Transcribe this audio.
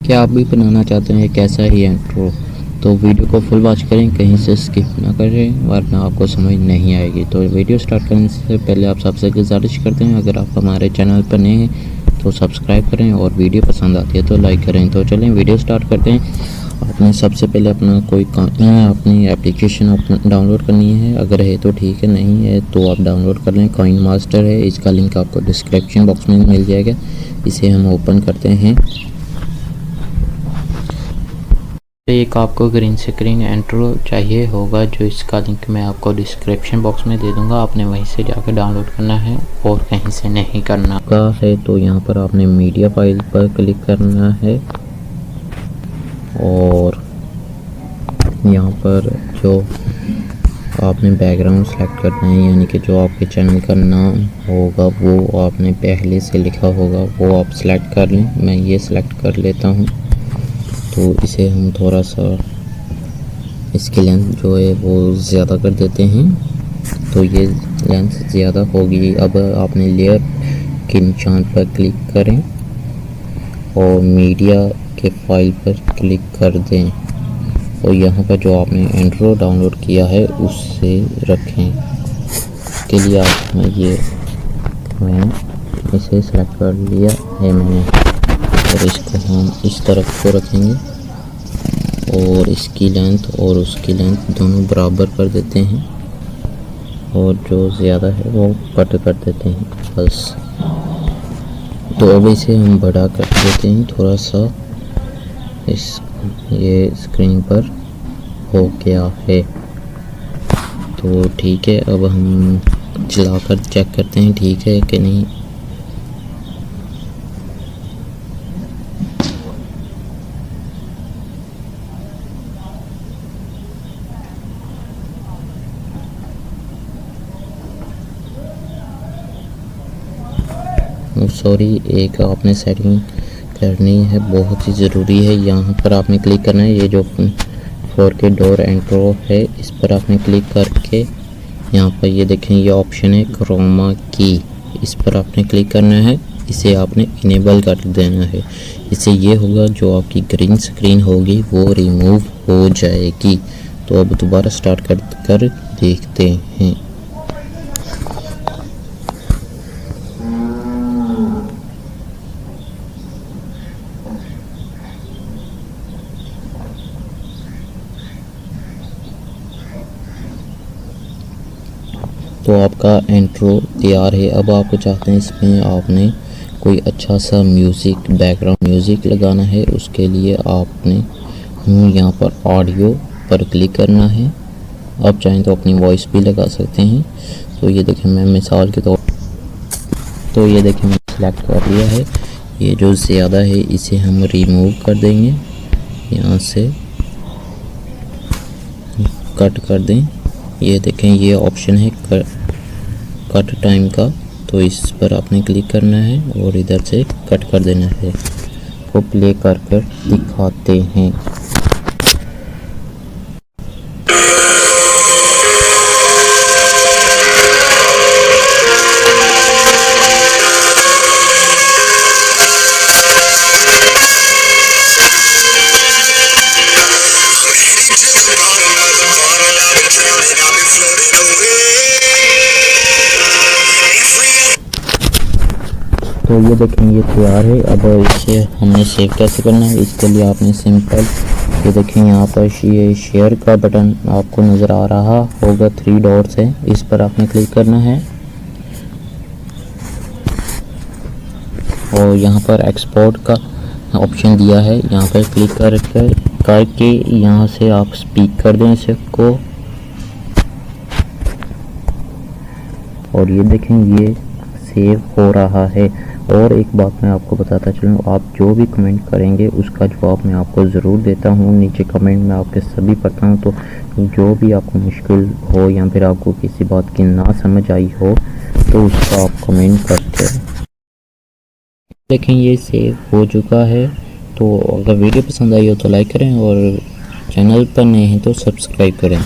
क्या आप भी बनाना चाहते हैं एक ऐसा ही इंट्रो, तो वीडियो को फुल वॉच करें, कहीं से स्किप ना करें वरना आपको समझ नहीं आएगी। तो वीडियो स्टार्ट करने से पहले आप सबसे गुजारिश करते हैं, अगर आप हमारे चैनल पर नए हैं तो सब्सक्राइब करें और वीडियो पसंद आती है तो लाइक करें। तो चलें वीडियो स्टार्ट करते हैं। आपने सबसे पहले अपना कोई अपनी एप्लीकेशन डाउनलोड करनी है, अगर है तो ठीक है, नहीं है तो आप डाउनलोड कर लें। कॉइन मास्टर है, इसका लिंक आपको डिस्क्रिप्शन बॉक्स में मिल जाएगा। इसे हम ओपन करते हैं। एक आपको ग्रीन स्क्रीन इंट्रो चाहिए होगा, जो इसका लिंक मैं आपको डिस्क्रिप्शन बॉक्स में दे दूंगा। आपने वहीं से जाकर डाउनलोड करना है और कहीं से नहीं करना है। तो यहाँ पर आपने मीडिया फाइल पर क्लिक करना है और यहाँ पर जो आपने बैकग्राउंड सेलेक्ट करना है, यानी कि जो आपके चैनल का नाम होगा वो आपने पहले से लिखा होगा वो आप सेलेक्ट कर लें। मैं ये सेलेक्ट कर लेता हूँ। तो इसे हम थोड़ा सा इसकी लेंथ जो है वो ज़्यादा कर देते हैं, तो ये लेंथ ज़्यादा होगी। अब आपने लेयर के निशान पर क्लिक करें और मीडिया के फाइल पर क्लिक कर दें और यहाँ पर जो आपने इंट्रो डाउनलोड किया है उससे रखें। के लिए मैं इसे सेलेक्ट कर लिया है मैंने, और इसको हम इस तरफ को रखेंगे और इसकी लेंथ और उसकी लेंथ दोनों बराबर कर देते हैं और जो ज़्यादा है वो कट कर देते हैं बस। तो अब इसे हम बड़ा कर देते हैं थोड़ा सा। ये स्क्रीन पर हो गया है तो ठीक है। अब हम चलाकर चेक करते हैं ठीक है कि नहीं। सॉरी, एक आपने सेटिंग करनी है, बहुत ही ज़रूरी है। यहाँ पर आपने क्लिक करना है, ये जो 4K डोर इंट्रो है इस पर आपने क्लिक करके यहाँ पर ये देखें ये ऑप्शन है क्रोमा की, इस पर आपने क्लिक करना है। इसे आपने इनेबल कर देना है। इससे ये होगा जो आपकी ग्रीन स्क्रीन होगी वो रिमूव हो जाएगी। तो अब दोबारा स्टार्ट कर देखते हैं। तो आपका इंट्रो तैयार है। अब आपको चाहते हैं इसमें आपने कोई अच्छा सा म्यूज़िक, बैकग्राउंड म्यूज़िक लगाना है। उसके लिए आपने यहाँ पर ऑडियो पर क्लिक करना है। आप चाहें तो अपनी वॉइस भी लगा सकते हैं। तो ये देखें मैं मिसाल के तौर ये देखें मैंने सेलेक्ट कर लिया है। ये जो ज़्यादा है इसे हम रिमूव कर देंगे, यहाँ से कट कर दें। ये देखें ये ऑप्शन है कट टाइम का, तो इस पर आपने क्लिक करना है और इधर से कट कर देना है। वो प्ले कर दिखाते हैं। तो ये देखें ये तैयार है। अब इसे हमने सेव कैसे करना है, इसके लिए आपने सिंपल ये देखें यहाँ पर ये शेयर का बटन आपको नज़र आ रहा होगा, 3 डॉट्स है, इस पर आपने क्लिक करना है और यहाँ पर एक्सपोर्ट का ऑप्शन दिया है, यहाँ पर क्लिक करके यहाँ से आप स्पीक कर दें इसको। और ये देखें ये सेव हो रहा है। और एक बात मैं आपको बताता चलूँ, आप जो भी कमेंट करेंगे उसका जवाब मैं आपको ज़रूर देता हूँ। नीचे कमेंट में आपके सभी पढ़ता हूँ, तो जो भी आपको मुश्किल हो या फिर आपको किसी बात की ना समझ आई हो तो उसका आप कमेंट करते हैं। देखें ये सेव हो चुका है। तो अगर वीडियो पसंद आई हो तो लाइक करें और चैनल पर नए हैं तो सब्सक्राइब करें।